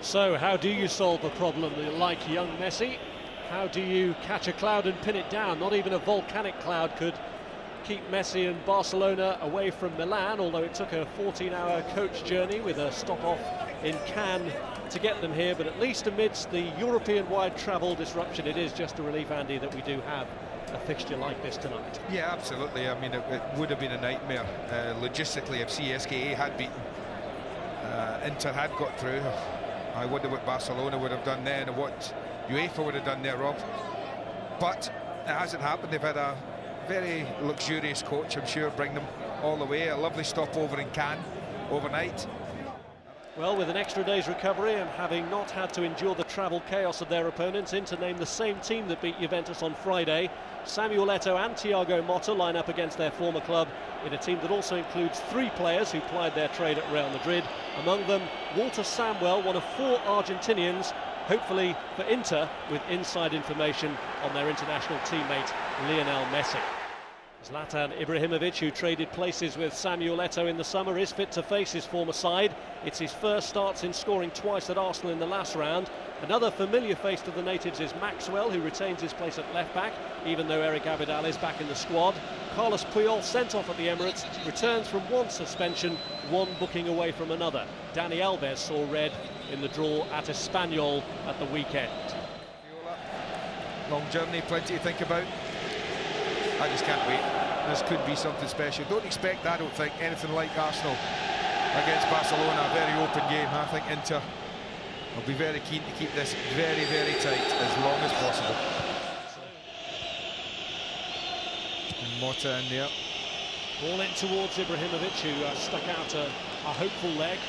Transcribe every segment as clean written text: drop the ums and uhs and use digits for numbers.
So how do you solve a problem like young Messi? How do you catch a cloud and pin it down? Not even a volcanic cloud could keep Messi and Barcelona away from Milan, although it took a 14-hour coach journey with a stop-off in Cannes to get them here. But at least amidst the European-wide travel disruption, it is just a relief, Andy, that we do have a fixture like this tonight. Yeah, absolutely. I mean, it would have been a nightmare logistically if CSKA had beaten. Inter had got through. I wonder what Barcelona would have done then and what UEFA would have done there, Rob. But it hasn't happened. They've had a very luxurious coach, I'm sure, bring them all the way. A lovely stopover in Cannes overnight. Well, with an extra day's recovery and having not had to endure the travel chaos of their opponents, Inter named the same team that beat Juventus on Friday. Samuel Eto'o and Thiago Motta line up against their former club in a team that also includes 3 players who plied their trade at Real Madrid. Among them, Walter Samuel, one of 4 Argentinians, hopefully for Inter, with inside information on their international teammate Lionel Messi. Zlatan Ibrahimovic, who traded places with Samuel Eto'o in the summer, is fit to face his former side. It's his first start since scoring twice at Arsenal in the last round. Another familiar face to the natives is Maxwell, who retains his place at left-back, even though Eric Abidal is back in the squad. Carlos Puyol, sent off at the Emirates, returns from one suspension, one booking away from another. Dani Alves saw red in the draw at Espanyol at the weekend. Long journey, plenty to think about. I just can't wait. This could be something special. Don't expect, I don't think, anything like Arsenal against Barcelona. A very open game. I think Inter will be very keen to keep this very, very tight as long as possible. And Motta in there. Ball in towards Ibrahimovic, who stuck out a hopeful leg,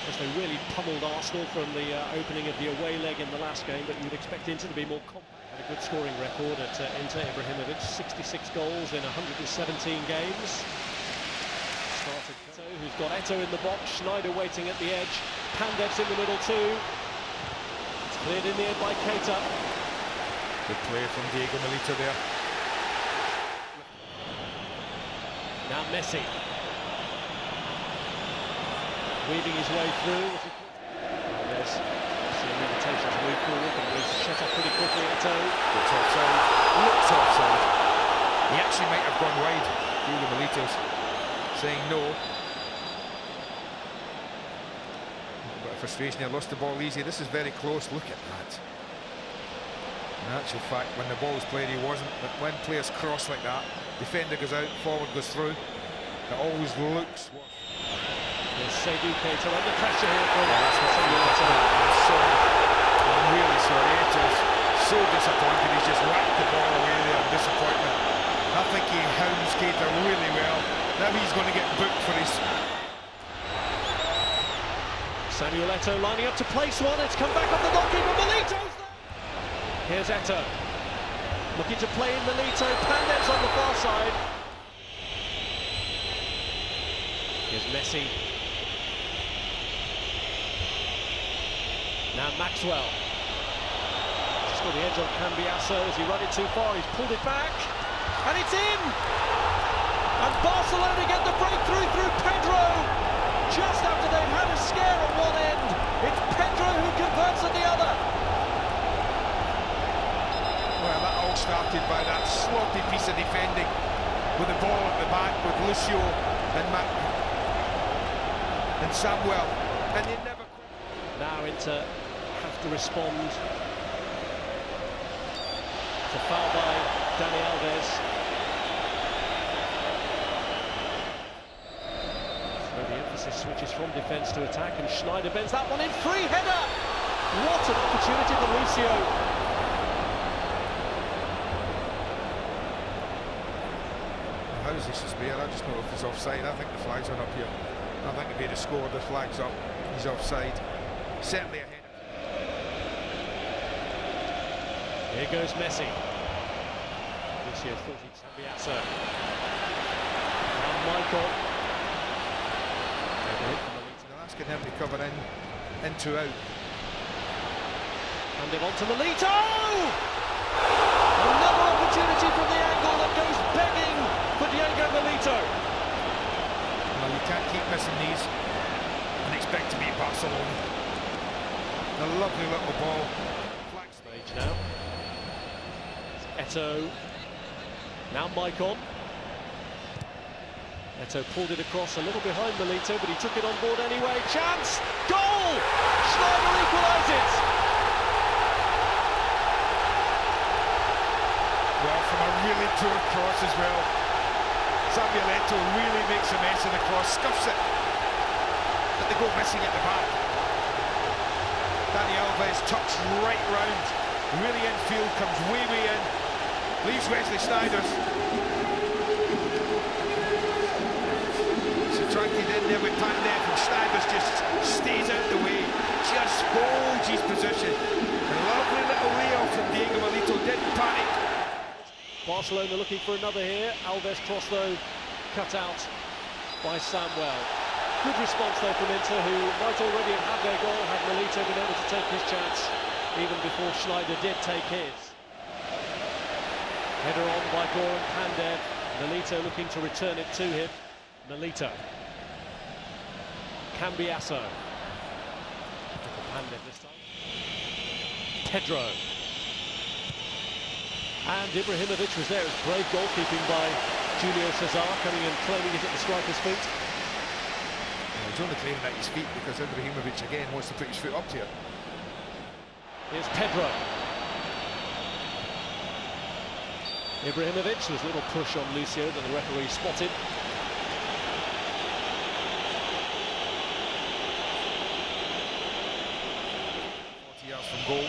as they really pummeled Arsenal from the opening of the away leg in the last game, but you would expect Inter to be more compact. Had a good scoring record at Inter. Ibrahimovic, 66 goals in 117 games. Started Eto'o, who's got Eto'o in the box, Schneider waiting at the edge, Pandev's in the middle too. It's cleared in the end by Keita. Good play from Diego Milito there. Now Messi. Weaving his way through. There's an invitation to move forward, but he's shut up pretty quickly. Eto'o. Looks offside. Looks offside. He actually might have gone wide. Diego Milito's saying no. A bit of frustration here. Lost the ball easy. This is very close. Look at that. In actual fact, when the ball was played, he wasn't. But when players cross like that, defender goes out, forward goes through. It always looks. There's Seydou Keita under pressure here from I'm really sorry. Eto'o's so disappointed. He's just whacked the ball away there. Disappointment. I think he hounds Keita really well. Now he's going to get booked for his. Samuel Eto'o lining up to place one. It's come back off the goalkeeper. Milito's there. Here's Eto'o looking to play in Milito. Pandev's on the far side. Here's Messi. Now Maxwell. Just got the edge on Cambiasso. Has he run it too far? He's pulled it back. And it's in! And Barcelona get the breakthrough through Pedro. Just after they've had a scare at one end, it's Pedro who converts at the other. Well, that all started by that sloppy piece of defending with the ball at the back with Lucio and Samuel, and they never. Now Inter have to respond. It's a foul by Dani Alves. So the emphasis switches from defence to attack, and Schneider bends that one in. Free header! What an opportunity for Lucio. How does he spare? I just know if he's offside. I think the flag's on up here. I think if he'd have scored, the flag's up. He's offside. Certainly ahead. Here goes Messi. Lucio thought he'd Cambiasso. Now Michael. They're asking him to cover in to out. And it on to Milito! Another opportunity from the angle that goes begging for Diego Milito. Well, you can't keep missing these and expect to beat Barcelona. A lovely little ball. Flag stage now. Eto'o. Now Maicon. Eto'o pulled it across a little behind Milito, but he took it on board anyway. Chance! Goal! Schneider equalises! Well, from a really poor cross as well. Samuel Eto'o really makes a mess of the cross, scuffs it. But they go missing at the back. Dani Alves tucks right round, really infield, comes way in, leaves Wesley Sneijder's. So truncated in there with Pandev, and Sneijder's just stays out the way, just holds his position. A lovely little layoff from Diego Milito, didn't panic. Barcelona looking for another here. Alves cross though, cut out by Samuel. Good response though from Inter, who might already have had their goal had Milito been able to take his chance even before Schneider did take his. Header on by Goran Pandev. Milito looking to return it to him. Milito. Cambiasso. Pandev this time. Pedro. And Ibrahimovic was there. It was brave goalkeeping by Julio Cesar, coming and claiming it at the striker's feet. He's only claiming at his feet because Ibrahimovic again wants to put his foot up to it. Here's Pedro. Ibrahimovic, there's a little push on Lucio that the referee spotted. Yards from goal.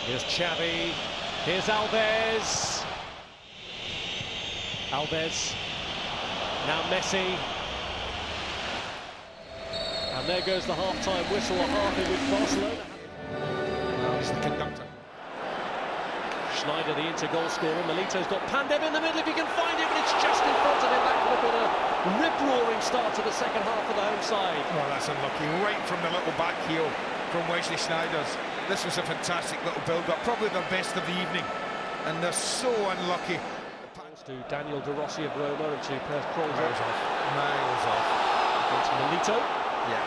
Here's Xavi. Here's Alves. Alves. Now Messi. And there goes the half-time whistle, a half in which Barcelona. Well, he's the conductor. Schneider, the Inter goal scorer. Milito's got Pandev in the middle if he can find it, but it's just in front of him. That could have been a rip-roaring start to the second half for the home side. Well, that's unlucky. Right from the little back heel from Wesley Sneijder's. This was a fantastic little build-up, probably the best of the evening. And they're so unlucky. To Daniel De Rossi of Roma and to Per Krolzer. Miles off. Against Milito. Yeah.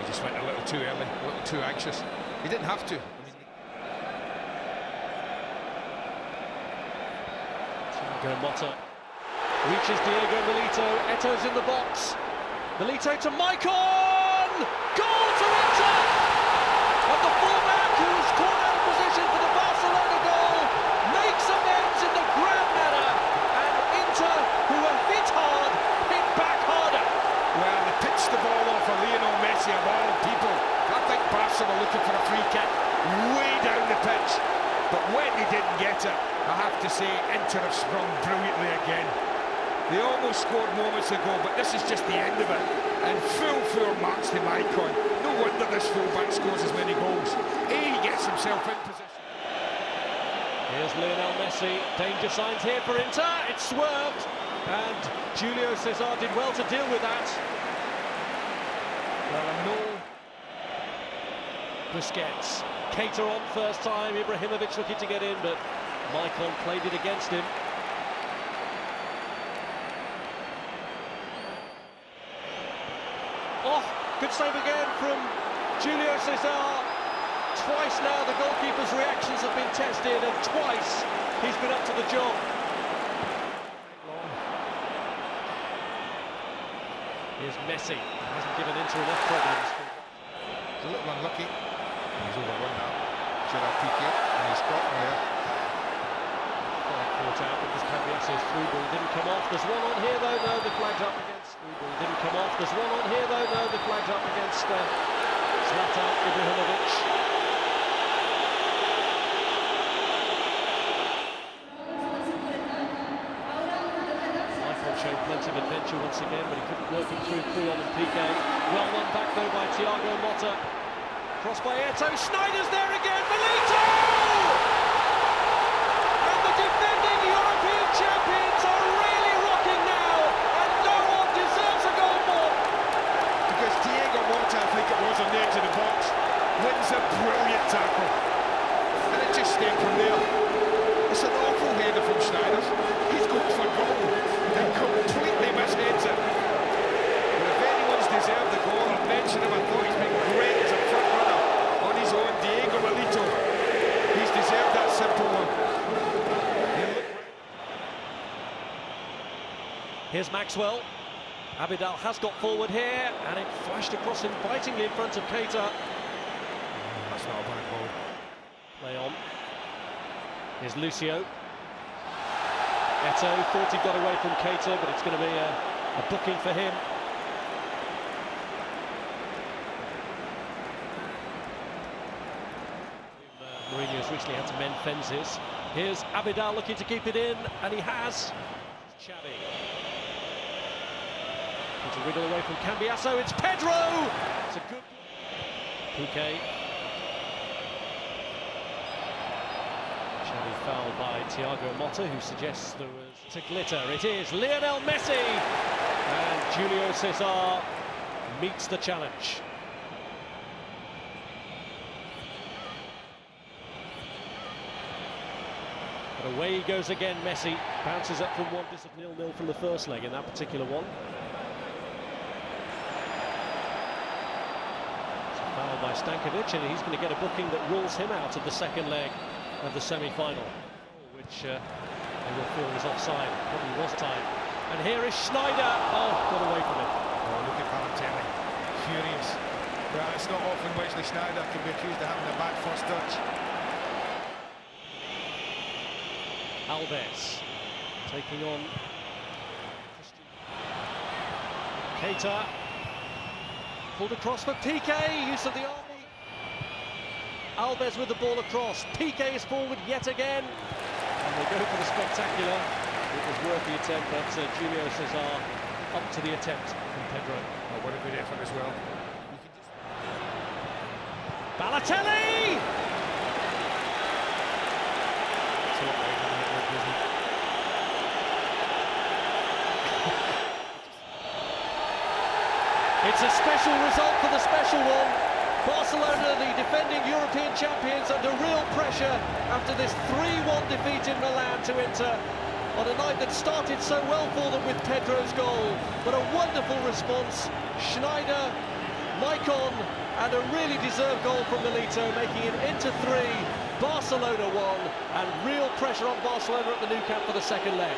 He just went a little too early, a little too anxious. He didn't have to. Thiago Motta reaches Diego Milito. Eto's in the box. Milito to Maicon! Goal to Inter! And the fullback who's caught out of position for the Barcelona goal makes amends in the grand manner, and Inter, who were hit hard, hit back harder. Well, they pitched the ball off of Lionel Messi of all people. I think Barca were looking for a free kick way down the pitch, but when they didn't get it, I have to say Inter have sprung brilliantly again. They almost scored moments ago, but this is just the end of it. And full marks to Maicon. No wonder this fullback scores as many goals. He gets himself in position. Here's Lionel Messi. Danger signs here for Inter. It's swerved, and Julio Cesar did well to deal with that. Well, no. Busquets. Keita on first time. Ibrahimovic looking to get in, but Maicon played it against him. Oh, good save again from Julio Cesar. Twice now the goalkeeper's reactions have been tested, and twice he's been up to the job. Here's Messi. He hasn't given Inter enough problems. He's a little unlucky. He's overrun now. Gerard Piqué, and he's got there. Caught out because Cambiasso's through ball didn't come off. There's one on here though. No, the flag's up against. Through ball didn't come off. There's one on here though. No, the flag's up against Zlatan Ibrahimovic. Michael showed plenty of adventure once again, but he couldn't work it through Coulon and Piqué. Well won back though by Thiago Motta. Cross by Eto'o. Sneijder's there again. Milito! Defending European champions are really rocking now, and no one deserves a goal more. Because Diego Motta, I think it was, on the edge of the box, wins a brilliant tackle. And it just stayed from there. It's an awful header from Sneijder. He's going for goal and completely misheads it. But if Here's Maxwell. Abidal has got forward here, and it flashed across invitingly in front of Keita. That's not a bad ball. Play on. Here's Lucio. Eto'o thought he got away from Keita, but it's going to be a booking for him. Mourinho has recently had to mend fences. Here's Abidal looking to keep it in, and he has. Xavi. To wriggle away from Cambiasso, it's Pedro! It's a good... Piqué. Xavi fouled by Thiago Motta, who suggests there was... To glitter, it is Lionel Messi! And Julio César meets the challenge. But away he goes again, Messi. Bounces up from 1-0 from the first leg in that particular one. Foul by Stankovic, and he's going to get a booking that rules him out of the second leg of the semi-final, which they will feel is offside. Probably was time. And here is Schneider. Oh, got away from it. Oh, look at Balotelli. Furious. Well, it's not often Wesley Sneijder can be accused of having a bad first touch. Alves taking on Keita. Pulled across for Piqué, use of the army. Alves with the ball across. Piqué is forward yet again. And they go for the spectacular. It was worth the attempt, but Julio César up to the attempt from Pedro. Oh, what a good effort as well. Balotelli! It's a special result for the special one. Barcelona, the defending European champions, under real pressure after this 3-1 defeat in Milan to Inter on a night that started so well for them with Pedro's goal. But a wonderful response. Schneider, Maicon, and a really deserved goal from Milito, making it Inter 3, Barcelona 1, and real pressure on Barcelona at the Nou Camp for the second leg.